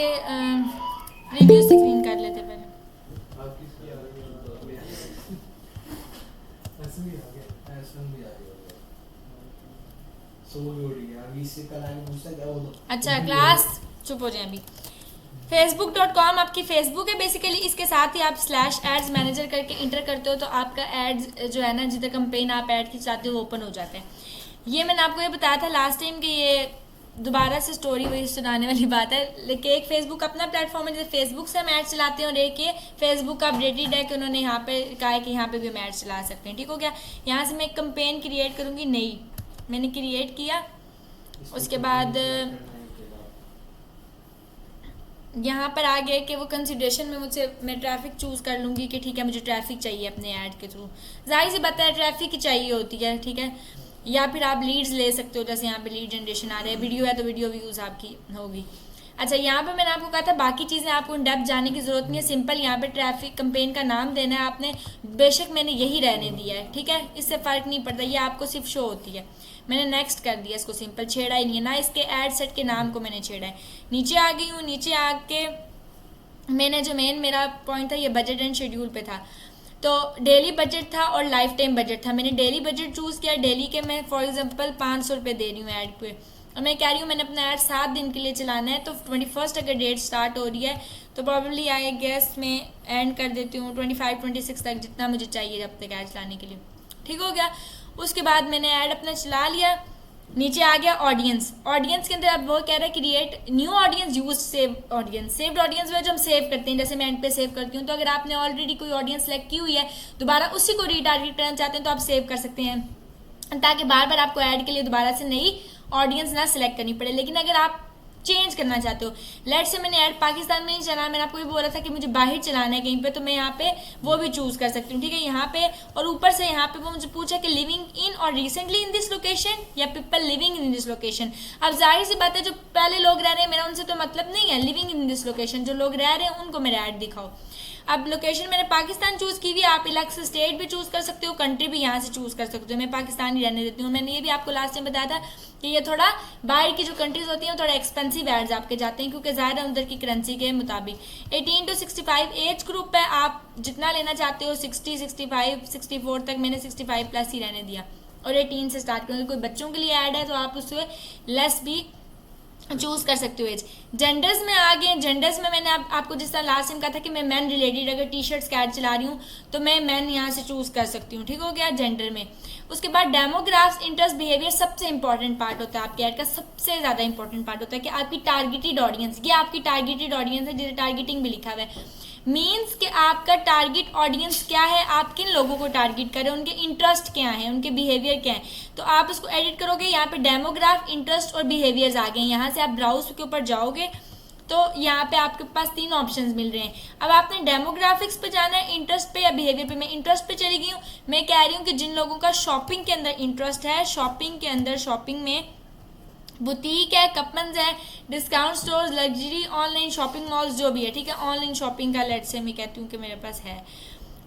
Review screen कर लेते पहले। अच्छा क्लास चुप हो जाए अभी। facebook.com आपकी फेसबुक है बेसिकली। इसके साथ ही आप /एड्स मैनेजर करके इंटर करते हो तो आपका एड्स जो है ना, जितना कंपेन आप ऐड की चाहते हो ओपन हो जाते हैं। ये मैंने आपको ये बताया था लास्ट टाइम कि ये दोबारा से स्टोरी वही सुनाने वाली बात है। लेकिन एक फेसबुक अपना प्लेटफॉर्म है, जैसे फेसबुक से हम ऐड चलाते हैं, और एक ये फेसबुक का अपडेटेड है कि उन्होंने यहाँ पे कहा है कि यहाँ पे भी हम ऐड चला सकते हैं। ठीक हो गया। यहाँ से मैं एक कंपेन क्रिएट करूँगी नई। मैंने क्रिएट किया, उसके बाद यहाँ पर आ गया कि वो कंसिडरेशन में मुझसे मैं ट्रैफिक चूज़ कर लूँगी कि ठीक है मुझे ट्रैफिक चाहिए अपने ऐड के थ्रू। जाहिर सी बात है ट्रैफिक ही चाहिए होती है, ठीक है। या फिर आप लीड्स ले सकते हो, जैसे यहाँ पे लीड जनरेशन आ रहा है, वीडियो है तो वीडियो व्यूज़ आपकी होगी। अच्छा यहाँ पे मैंने आपको कहा था बाकी चीज़ें आपको इन डेप्थ जाने की ज़रूरत नहीं है। सिंपल यहाँ पे ट्रैफिक कंपेन का नाम देना है आपने, बेशक मैंने यही रहने दिया है, ठीक है, इससे फ़र्क नहीं पड़ता, ये आपको सिर्फ शो होती है। मैंने नेक्स्ट कर दिया इसको, सिंपल छेड़ा ही नहीं है ना, इसके ऐड सेट के नाम को मैंने छेड़ा है। नीचे आ गई हूँ, नीचे आके मैंने जो मेन मेरा पॉइंट था ये बजट एंड शेड्यूल पे था। तो डेली बजट था और लाइफ टाइम बजट था। मैंने डेली बजट चूज़ किया। डेली के मैं फॉर एग्जांपल 500 रुपये दे रही हूँ ऐड पे, और मैं कह रही हूँ मैंने अपना ऐड 7 दिन के लिए चलाना है। तो 21 अगर डेट स्टार्ट हो रही है तो प्रॉब्लली आई गेस मैं एंड कर देती हूँ 25-26 तक, जितना मुझे चाहिए जब तक ऐड चलाने के लिए। ठीक हो गया। उसके बाद मैंने ऐड अपना चला लिया। नीचे आ गया ऑडियंस। ऑडियंस के अंदर अब वो कह रहा है create new audience use save audience. Saved audience में जो हम सेव करते हैं, जैसे मैं एंड पे सेव करती हूँ, तो अगर आपने ऑलरेडी कोई ऑडियंस सेलेक्ट की हुई है, दोबारा उसी को रीटारगेट करना चाहते हैं तो आप सेव कर सकते हैं, ताकि बार बार आपको ऐड के लिए दोबारा से नई ऑडियंस ना सिलेक्ट करनी पड़े। लेकिन अगर आप चेंज करना चाहते हो, लेट से मैंने ऐड पाकिस्तान में नहीं चला, मैंने आपको ये बोला था कि मुझे बाहर चलाना है कहीं पे, तो मैं यहाँ पे वो भी चूज कर सकती हूँ। ठीक है, यहाँ पे और ऊपर से यहाँ पे वो मुझे पूछा कि लिविंग इन और रिसेंटली इन दिस लोकेशन या people living in this location. अब जाहिर सी बात है जो पहले लोग रह रहे हैं मेरा उनसे तो मतलब नहीं है। लिविंग इन दिस लोकेशन जो लोग रह रहे हैं उनको मेरा ऐड दिखाओ। अब लोकेशन मैंने पाकिस्तान चूज़ की हुई है, आप अलग से स्टेट भी चूज़ कर सकते हो, कंट्री भी यहाँ से चूज़ कर सकते हो। मैं पाकिस्तान ही रहने देती हूँ। मैंने ये भी आपको लास्ट टाइम बताया था कि ये थोड़ा बाहर की जो कंट्रीज होती हैं थोड़ा एक्सपेंसिव एड्स आपके जाते हैं, क्योंकि ज़्यादा उधर की करेंसी के मुताबिक। 18 to 65 एज ग्रुप है, आप जितना लेना चाहते हो 60, 65, 64 तक, मैंने 65 प्लस ही रहने दिया, और 18 से स्टार्ट करूँगी। कोई बच्चों के लिए ऐड है तो आप उससे लेस भी चूज कर सकते हो एज। जेंडर्स में आ गए। जेंडर्स में मैंने आपको जिस तरह लास्ट टाइम कहा था कि मैं मैन रिलेटेड अगर टी शर्ट्स का ऐड चला रही हूँ तो मैं मैन यहाँ से चूज कर सकती हूँ। ठीक हो गया जेंडर में। उसके बाद डेमोग्राफ्स, इंटरेस्ट, बिहेवियर सबसे इंपॉर्टेंट पार्ट होता है आपके ऐड का। सबसे ज़्यादा इंपॉर्टेंट पार्ट होता है कि आपकी टारगेटेड ऑडियंस, ये आपकी टारगेटेड ऑडियंस है, जिसे टारगेटिंग भी लिखा हुआ है। मीन्स कि आपका टारगेट ऑडियंस क्या है, आप किन लोगों को टारगेट करें, उनके इंटरेस्ट क्या है, उनके बिहेवियर क्या है। तो आप उसको एडिट करोगे। यहाँ पे डेमोग्राफ, इंटरेस्ट और बिहेवियर्स आ गए। यहाँ से आप ब्राउज के ऊपर जाओगे तो यहाँ पे आपके पास 3 ऑप्शंस मिल रहे हैं। अब आपने डेमोग्राफिक्स पे जाना है, इंटरेस्ट पे या बिहेवियर पे। मैं इंटरेस्ट पे चली गई हूँ। मैं कह रही हूँ कि जिन लोगों का शॉपिंग के अंदर इंटरेस्ट है, शॉपिंग के अंदर, शॉपिंग में बुटीक है, कपन्स है, discount stores, luxury, online shopping malls, जो भी है, ठीक है, ऑनलाइन शॉपिंग का लेट से मैं कहती हूँ कि मेरे पास है,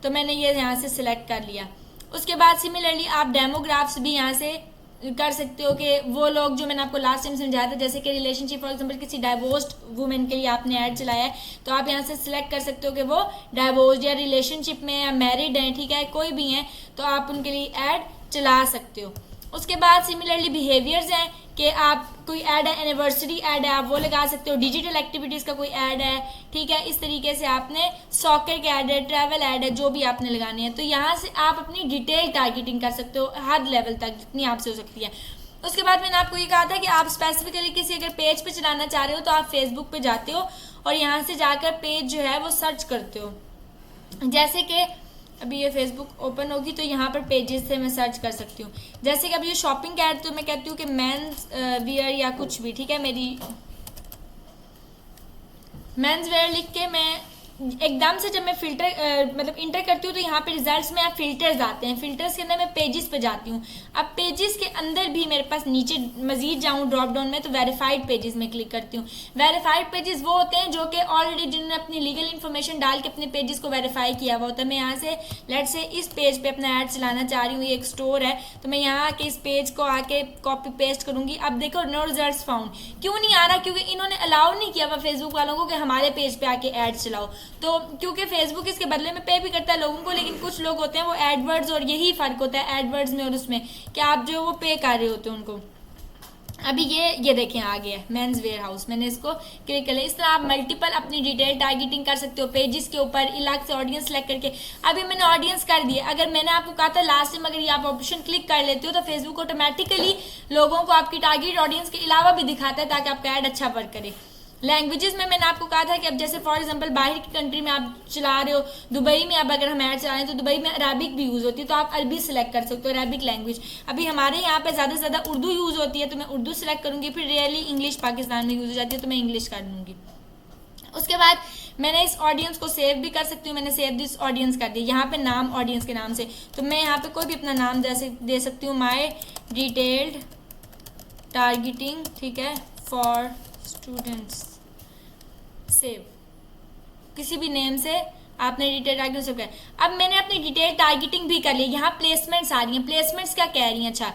तो मैंने ये यहाँ से सिलेक्ट कर लिया। उसके बाद सिमिलरली आप डेमोग्राफ्स भी यहाँ से कर सकते हो कि वो लोग जो मैंने आपको लास्ट टाइम समझाया था, जैसे कि रिलेशनशिप फॉर एग्जांपल किसी डाइवोर्स्ड वुमेन के लिए आपने ऐड चलाया है, तो आप यहाँ से सिलेक्ट कर सकते हो कि वो डाइवोर्स या रिलेशनशिप में या मैरिड हैं, ठीक है, कोई भी हैं, तो आप उनके लिए ऐड चला सकते हो। उसके बाद सिमिलरली बिहेवियर्स हैं कि आप कोई ऐड है, एनिवर्सरी ऐड है, आप वो लगा सकते हो। डिजिटल एक्टिविटीज़ का कोई ऐड है, ठीक है, इस तरीके से आपने सॉकर के ऐड है, ट्रैवल ऐड है, जो भी आपने लगाने हैं, तो यहाँ से आप अपनी डिटेल टारगेटिंग कर सकते हो हर लेवल तक जितनी आपसे हो सकती है। उसके बाद मैंने आपको ये कहा था कि आप स्पेसिफिकली किसी अगर पेज पे चलाना चाह रहे हो तो आप फेसबुक पे जाते हो और यहाँ से जाकर पेज जो है वो सर्च करते हो। जैसे कि अभी ये फेसबुक ओपन होगी तो यहाँ पर पेजेस से मैं सर्च कर सकती हूँ। जैसे कि अभी ये शॉपिंग ऐड, तो मैं कहती हूँ कि मेंस वियर या कुछ भी, ठीक है, मेरी मेंस वेयर लिख के मैं एकदम से जब मैं फिल्टर मतलब इंटर करती हूँ तो यहाँ पे रिजल्ट्स में आप फिल्टर्स आते हैं, फिल्टर्स के अंदर मैं पेजेस पे जाती हूँ। अब पेजेस के अंदर भी मेरे पास नीचे मजीद जाऊँ ड्रॉप डाउन में तो वेरीफाइड पेजेस में क्लिक करती हूँ। वेरीफाइड पेजेस वो होते हैं जो कि ऑलरेडी जिन्होंने अपनी लीगल इन्फॉर्मेशन डाल के अपने पेजेस को वेरीफाई किया हुआ होता है। मैं यहाँ से लेट से इस पेज पे अपना ऐड चलाना चाह रही हूँ, ये एक स्टोर है, तो मैं यहाँ आके इस पेज को आके कॉपी पेस्ट करूँगी। अब देखो नो रिजल्ट्स फाउंड, क्यों नहीं आ रहा? क्योंकि इन्होंने अलाउ नहीं किया हुआ फेसबुक वालों को कि हमारे पेज पे आके ऐड चलाओ। तो क्योंकि फेसबुक इसके बदले में पे भी करता है लोगों को, लेकिन कुछ लोग होते हैं वो एडवर्ड्स, और यही फ़र्क होता है एडवर्ड्स में और उसमें कि आप जो वो पे कर रहे होते हैं उनको। अभी ये देखें आ गया मेंस वेयर हाउस, मैंने इसको क्लिक कर लिया। इस तरह आप मल्टीपल अपनी डिटेल टारगेटिंग कर सकते हो पेजेस के ऊपर, इलाक से ऑडियंस सेलेक्ट करके। अभी मैंने ऑडियंस कर दिया। अगर मैंने आपको कहा था लास्ट टाइम अगर ये आप ऑप्शन क्लिक कर लेते हो तो फेसबुक ऑटोमेटिकली लोगों को आपकी टारगेट ऑडियंस के अलावा भी दिखाता है ताकि आपका ऐड अच्छा वर्क करे। लैंग्वेजेस में मैंने आपको कहा था कि अब जैसे फॉर एग्जांपल बाहर की कंट्री में आप चला रहे हो, दुबई में अब अगर हम ऐड चला रहे हैं तो दुबई में अरबिक भी यूज़ होती है, तो आप अरबी सेलेक्ट कर सकते हो, अरबिक लैंग्वेज। अभी हमारे यहाँ पे ज़्यादा से ज़्यादा उर्दू यूज़ होती है तो मैं उर्दू सेलेक्ट करूँगी। फिर रियली इंग्लिश पाकिस्तान में यूज़ हो जाती है तो मैं इंग्लिश कर दूँगी। उसके बाद मैंने इस ऑडियंस को सेव भी कर सकती हूँ, मैंने सेव दिस ऑडियंस कर दिया। यहाँ पे नाम ऑडियंस के नाम से, तो मैं यहाँ पे कोई भी अपना नाम दे सकती हूँ, माई डिटेल्ड टारगेटिंग, ठीक है, फॉर स्टूडेंट्स, सेव, किसी भी नेम से आपने डिटेल टारगेटिंग सेव कर। अब मैंने अपनी डिटेल टारगेटिंग भी कर ली। यहाँ प्लेसमेंट्स आ रही हैं, प्लेसमेंट्स क्या कह रही हैं? अच्छा,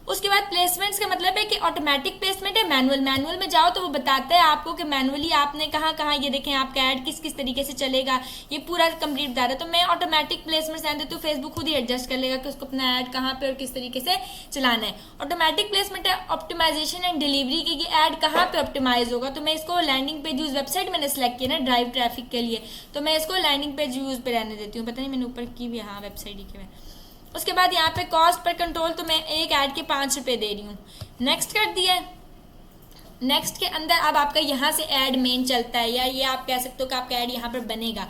उसके बाद प्लेसमेंट्स का मतलब है कि ऑटोमेटिक प्लेसमेंट है, मैनुअल में जाओ तो वो बताता है आपको कि मैनुअली आपने कहाँ कहाँ, ये देखें आपका ऐड किस किस तरीके से चलेगा, ये पूरा कंप्लीट बता रहा है। तो मैं ऑटोमेटिक प्लेसमेंट रहने देती हूँ, फेसबुक खुद ही एडजस्ट कर लेगा कि उसको अपना ऐड कहाँ पे और किस तरीके से चलाना है। ऑटोमेटिक प्लेसमेंट है ऑप्टिमाइजेशन एंड डिलीवरी की, ऐड कहाँ पे ऑप्टिमाइज होगा। तो मैं इसको लैंडिंग पेज यूज, वेबसाइट मैंने सेलेक्ट किया ना ड्राइव ट्रैफिक के लिए, तो मैं इसको लैंडिंग पेज यूज पे रहने देती हूँ। पता नहीं मैंने ऊपर की भी, हाँ वेबसाइट ही की। उसके बाद यहाँ पे कॉस्ट पर कंट्रोल, तो मैं एक ऐड के 5 रुपये दे रही हूँ, नेक्स्ट कर दिया। नेक्स्ट के अंदर अब आपका यहाँ से ऐड मेन चलता है, या ये आप कह सकते हो कि आपका ऐड यहाँ पर बनेगा।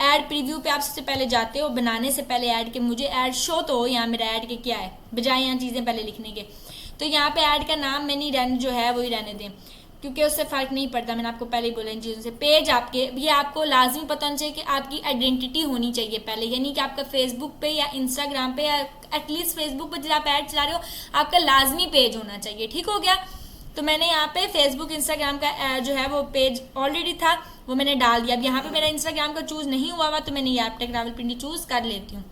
ऐड प्रीव्यू पे आप सबसे पहले जाते हो, बनाने से पहले ऐड के मुझे ऐड शो तो हो यहाँ मेरा ऐड के क्या है, बजाय यहाँ चीज़ें पहले लिखने के। तो यहाँ पे ऐड का नाम मैंने रहने जो है वही रहने दें, क्योंकि उससे फ़र्क नहीं पड़ता। मैंने आपको पहले ही बोला इन चीज़ों से। पेज आपके, ये आपको लाजमी पता होना चाहिए कि आपकी आइडेंटिटी होनी चाहिए पहले, यानी कि आपका फेसबुक पे या इंस्टाग्राम पे या एटलीस्ट फेसबुक पे जब आप ऐड चला रहे हो आपका लाजमी पेज होना चाहिए। ठीक हो गया? तो मैंने यहाँ पे फेसबुक इंस्टाग्राम का जो है वो पेज ऑलरेडी था, वो मैंने डाल दिया। अब यहाँ पे मेरा इंस्टाग्राम का चूज़ नहीं हुआ हुआ तो मैंने ये ऐप टेक ट्रैवल पिंडी चूज़ कर लेती हूँ।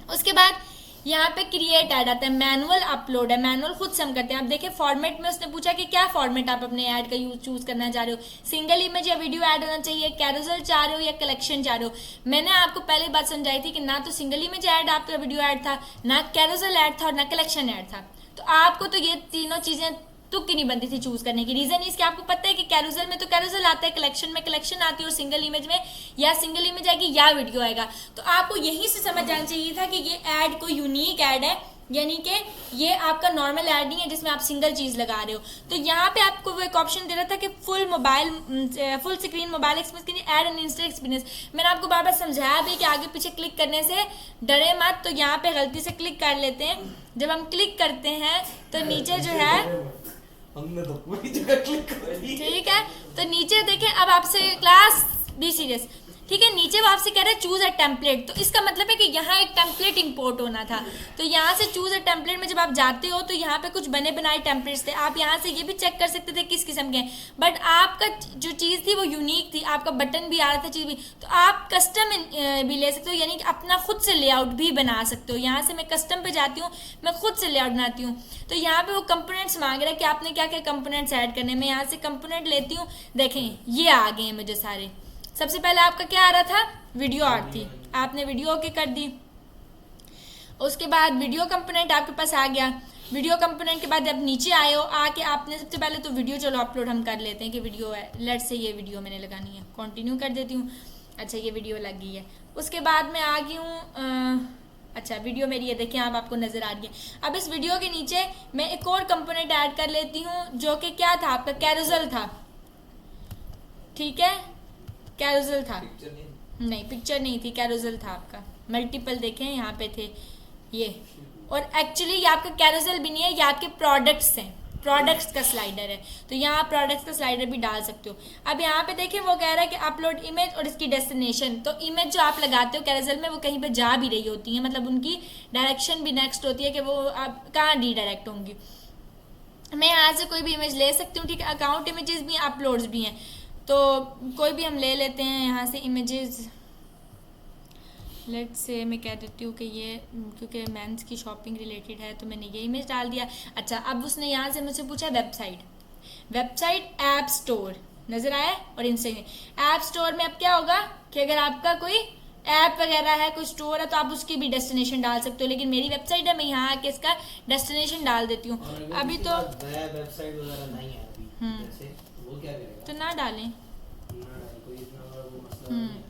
उसके बाद यहाँ पे क्रिएट ऐड आता है, मैनुअल अपलोड है, मैनुअल खुद से हम करते हैं। अब देखिए फॉर्मेट में उसने पूछा कि क्या फॉर्मेट आप अपने ऐड का चूज करना चाह रहे हो, सिंगल इमेज या वीडियो ऐड होना चाहिए, कैरोसेल चाह रहे हो या कलेक्शन चाह रहे हो। मैंने आपको पहले बात समझाई थी कि ना तो सिंगल इमेज ऐड आपका वीडियो ऐड था, ना कैरोसेल ऐड था और ना कलेक्शन ऐड था। तो आपको तो ये तीनों चीजें तुक की नहीं बनती थी चूज करने की। रीजन इसके आपको पता है कि कैरोसेल में तो कैरोसेल आता है, कलेक्शन में कलेक्शन आती है, और सिंगल इमेज में या सिंगल इमेज आएगी या वीडियो आएगा। तो आपको यहीं से समझ जाना चाहिए था कि ये ऐड कोई यूनिक ऐड है, यानी कि ये आपका नॉर्मल ऐड नहीं है जिसमें आप सिंगल चीज लगा रहे हो। तो यहाँ पे आपको वो एक ऑप्शन दे रहा था कि फुल स्क्रीन मोबाइल एक्सपीरियंस के लिए ऐड एन इंस्टेंट एक्सपीरियंस। मैंने आपको बार बार समझाया भी कि आगे पीछे क्लिक करने से डरे मत। तो यहाँ पे गलती से क्लिक कर लेते हैं। जब हम क्लिक करते हैं तो नीचे जो है, हमने तो पूरी जगह क्लिक कर ली, ठीक है, तो नीचे देखें अब आपसे क्लास बी सीरियस, ठीक है, नीचे वो आपसे कह रहा है चूज अ टेम्पलेट। तो इसका मतलब है कि यहाँ एक टेम्पलेट इंपोर्ट होना था। तो यहाँ से चूज अ टेम्पलेट में जब आप जाते हो तो यहाँ पे कुछ बने बनाए टेम्पलेट्स थे। आप यहाँ से ये भी चेक कर सकते थे किस किस्म के हैं, बट आपका जो चीज़ थी वो यूनिक थी, आपका बटन भी आ रहा था, चीज़ भी। तो आप कस्टम भी ले सकते हो, यानी कि अपना खुद से लेआउट भी बना सकते हो। यहाँ से मैं कस्टम पे जाती हूँ, मैं खुद से लेआउट बनाती हूँ। तो यहाँ पे वो कंपोनेंट्स मांग रहा है कि आपने क्या क्या कंपोनेंट्स ऐड करने। मैं यहाँ से कंपोनेंट लेती हूँ, देखें ये आ गए हैं मुझे सारे। सबसे पहले आपका क्या आ रहा था, वीडियो आर्ट थी, आपने वीडियो ओके कर दी। उसके बाद वीडियो कंपोनेंट आपके पास आ गया। वीडियो कंपोनेंट के बाद जब नीचे आए हो, आके आपने सबसे पहले तो वीडियो चलो अपलोड हम कर लेते हैं कि वीडियो है, लेट से ये वीडियो मैंने लगानी है, कंटिन्यू कर देती हूँ। अच्छा ये वीडियो लग गई है। उसके बाद मैं आ गई हूँ, अच्छा वीडियो मेरी ये देखें आप, आपको नज़र आ रही है। अब इस वीडियो के नीचे मैं एक और कंपोनेंट ऐड कर लेती हूँ जो कि क्या था, आपका कैरोसेल था, ठीक है, कैरोसेल था, नहीं पिक्चर नहीं थी, कैरोसेल था आपका। मल्टीपल देखें यहाँ पे थे ये, और एक्चुअली ये आपका कैरोसेल भी नहीं है, ये आपके प्रोडक्ट्स हैं। प्रोडक्ट्स का स्लाइडर है, तो यहाँ आप प्रोडक्ट्स का स्लाइडर भी डाल सकते हो। अब यहाँ पे देखिए वो कह रहा है कि अपलोड इमेज और इसकी डेस्टिनेशन, तो इमेज जो आप लगाते हो कैरोसेल में वो कहीं पे जा भी रही होती है, मतलब उनकी डायरेक्शन भी नेक्स्ट होती है कि वो आप कहाँ रीडायरेक्ट होंगी। मैं यहाँ से कोई भी इमेज ले सकती हूँ, ठीक है। अकाउंट इमेजेस भी हैं, अपलोड्स भी हैं, तो कोई भी हम ले लेते हैं यहाँ से इमेजेस। लेट्स से मैं कह देती हूँ कि ये क्योंकि मेंस की शॉपिंग रिलेटेड है तो मैंने ये इमेज डाल दिया। अच्छा, अब उसने यहाँ से मुझसे पूछा वेबसाइट ऐप स्टोर नज़र आया, और इंस्टाग्राम ऐप स्टोर में अब क्या होगा कि अगर आपका कोई ऐप वगैरह है, कोई स्टोर है, तो आप उसकी भी डेस्टिनेशन डाल सकते हो, लेकिन मेरी वेबसाइट है, मैं यहाँ आके इसका डेस्टिनेशन डाल देती हूँ। अभी तो वेबसाइट वगैरह नहीं है अभी, जैसे वो क्या करेगा, तो ना डालें, कोई इतना बड़ा वो मसला नहीं है।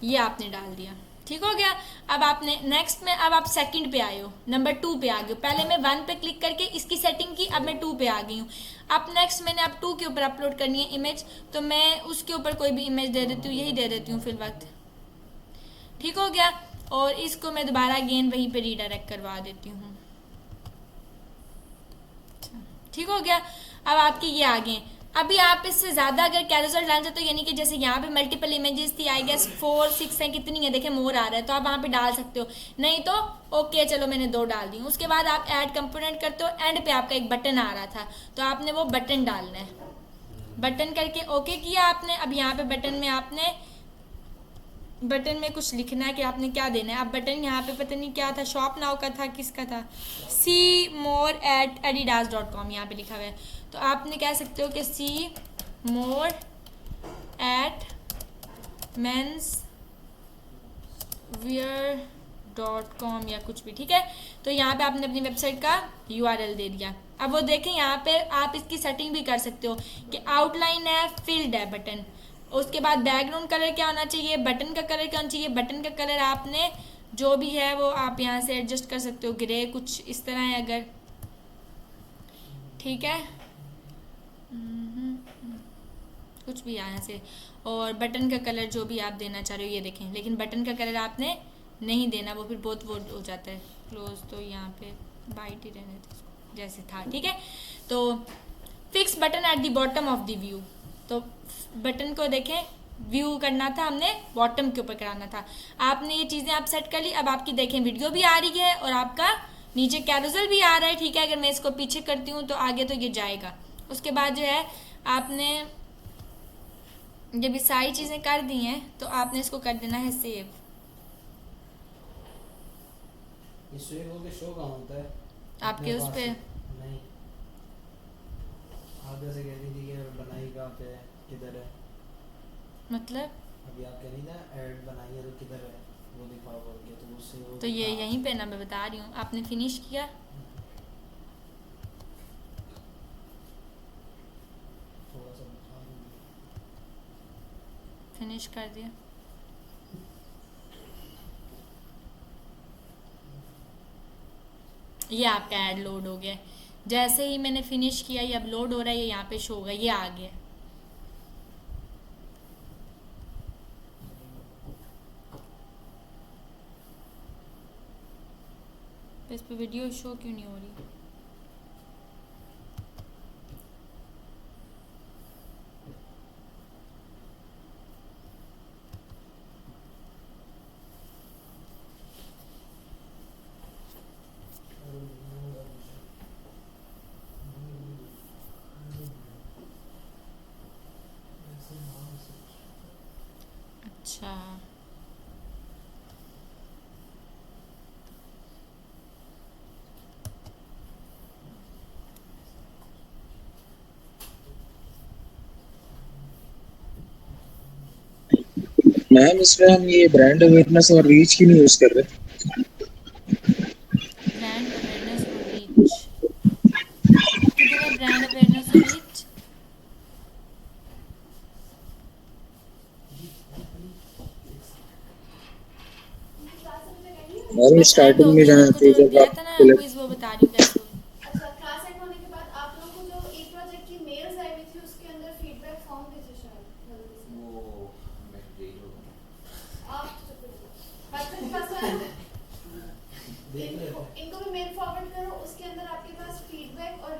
ये आपने डाल दिया, ठीक हो गया। अब आपने नेक्स्ट में, अब आप सेकंड पे आए हो, नंबर 2 पे आ गए हो। पहले मैं 1 पे क्लिक करके इसकी सेटिंग की, अब मैं 2 पे आ गई हूँ। अब नेक्स्ट मैंने अब 2 के ऊपर अपलोड करनी है इमेज, तो मैं उसके ऊपर कोई भी इमेज दे देती हूँ, यही दे देती हूँ फिल वक्त, ठीक हो गया। और इसको मैं दोबारा अगेन वहीं पे रीडायरेक्ट करवा देती हूँ, ठीक हो गया। अब आपके ये आ गए। अभी आप इससे ज़्यादा अगर कैरोसेल डालना चाहते हो, यानी कि जैसे यहाँ पे मल्टीपल इमेजेस थी, आई गेस 4 6 हैं, कितनी है देखे, मोर आ रहा है, तो आप वहाँ पे डाल सकते हो, नहीं तो ओके चलो मैंने 2 डाल दी। उसके बाद आप ऐड कंपोनेंट करते हो, एंड पे आपका एक बटन आ रहा था, तो आपने वो बटन डालना है, बटन करके ओके किया आपने। अब यहाँ पे बटन में कुछ लिखना है कि आपने क्या देना है। अब बटन यहाँ पे पता नहीं क्या था, शॉप नाउ का था, किसका था, see_more@adidas.com यहाँ पे लिखा हुआ है, तो आपने कह सकते हो कि see_more@menswear.com या कुछ भी, ठीक है। तो यहाँ पे आपने अपनी वेबसाइट का URL दे दिया। अब वो देखें यहाँ पे आप इसकी सेटिंग भी कर सकते हो कि आउटलाइन है, फील्ड है बटन, उसके बाद बैकग्राउंड कलर क्या होना चाहिए, बटन का कलर क्या होना चाहिए। बटन का कलर आपने जो भी है वो आप यहाँ से एडजस्ट कर सकते हो, ग्रे कुछ इस तरह है अगर, ठीक है, कुछ भी यहाँ से। और बटन का कलर जो भी आप देना चाह रहे हो ये देखें, लेकिन बटन का कलर आपने नहीं देना, वो फिर बहुत वो हो जाता है क्लोज, तो यहाँ पे वाइट ही रहने दो जैसे था, ठीक है। तो fix button at the bottom of the view, तो बटन को देखें व्यू करना था हमने, बॉटम के ऊपर कराना था। आपने ये चीज़ें आप सेट कर ली। अब आपकी देखें वीडियो भी आ रही है और आपका नीचे कैरोसेल भी आ रहा है, ठीक है। अगर मैं इसको पीछे करती हूँ तो आगे तो ये जाएगा। उसके बाद जो है आपने जब ये सारी चीज़ें कर दी हैं तो आपने इसको कर देना है सेव। ये सेव होके शो कहाँ होता है आपके उस पे नहीं, आप जैसे कह रही थी कि बनाई कहाँ पे है, किधर है, मतलब अभी आप कह रही ना ऐड बनाई है तो किधर है वो दिखाओ बोल के, तो उससे वो तो ये यहीं पे ना, मैं बता रही हूँ। आपने फिनिश किया, थोड़ा सा दिखा दूंगी। फिनिश कर दिया, ये आपका ऐड लोड हो गया। जैसे ही मैंने फिनिश किया ये अब लोड हो रहा है, ये यहाँ पे शो होगा, ये आ गया। इस पे वीडियो शो क्यों नहीं हो रही? अच्छा, मैम इसमें हम ये ब्रांड अवेयरनेस और रीच क्यों नहीं यूज कर रहे? ब्रांड अवेयरनेस और रीच किधर है? ब्रांड अवेयरनेस और रीच मैम बस एंड स्टार्टिंग हो में गया ना, जहाँ आपको थे जो जब दिया आप था ना select- क्विज, वो बता रही हूँ कैसे होगा। अच्छा, क्लास एंड होने के बाद आप लोगों को जो एक प्रोजेक्ट की मेल्स आई हुई थी उसके अंदर फीडबैक फॉर्म भेजे शायद गलती से। वो मैं देख लूँगा, आप चुप रहो। बात के पास आया देख लेते हैं। इनको भी मेल फॉरवर्ड करो, उसके अंदर आपके पास फीडबैक और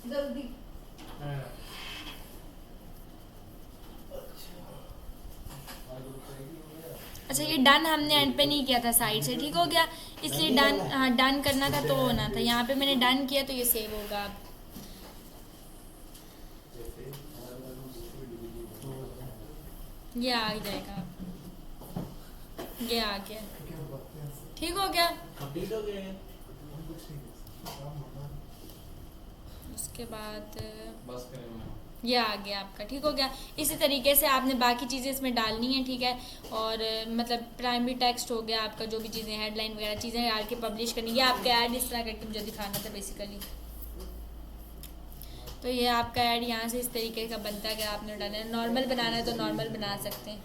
जल्दी। अच्छा ये डन हमने एंड पे नहीं किया था साइड से, ठीक हो गया, इसलिए डन, हाँ डन करना था तो होना था, यहाँ पे मैंने डन किया तो ये सेव होगा अब। ये आ जाएगा, ये आ गया, ठीक हो गया। कंप्लीट हो गया है। उसके बाद बस करेंगे। ये आ गया आपका, ठीक हो गया। इसी तरीके से आपने बाकी चीज़ें इसमें डालनी है, ठीक है। और मतलब प्राइमरी टेक्स्ट हो गया आपका, जो भी चीज़ें हेडलाइन वगैरह चीज़ें डाल के पब्लिश करनी है। आपका ऐड इस तरह करके मुझे दिखाना था बेसिकली। तो ये आपका ऐड यहाँ से इस तरीके का बनता है। अगर आपने डालना है, नॉर्मल बनाना है तो नॉर्मल बना सकते हैं।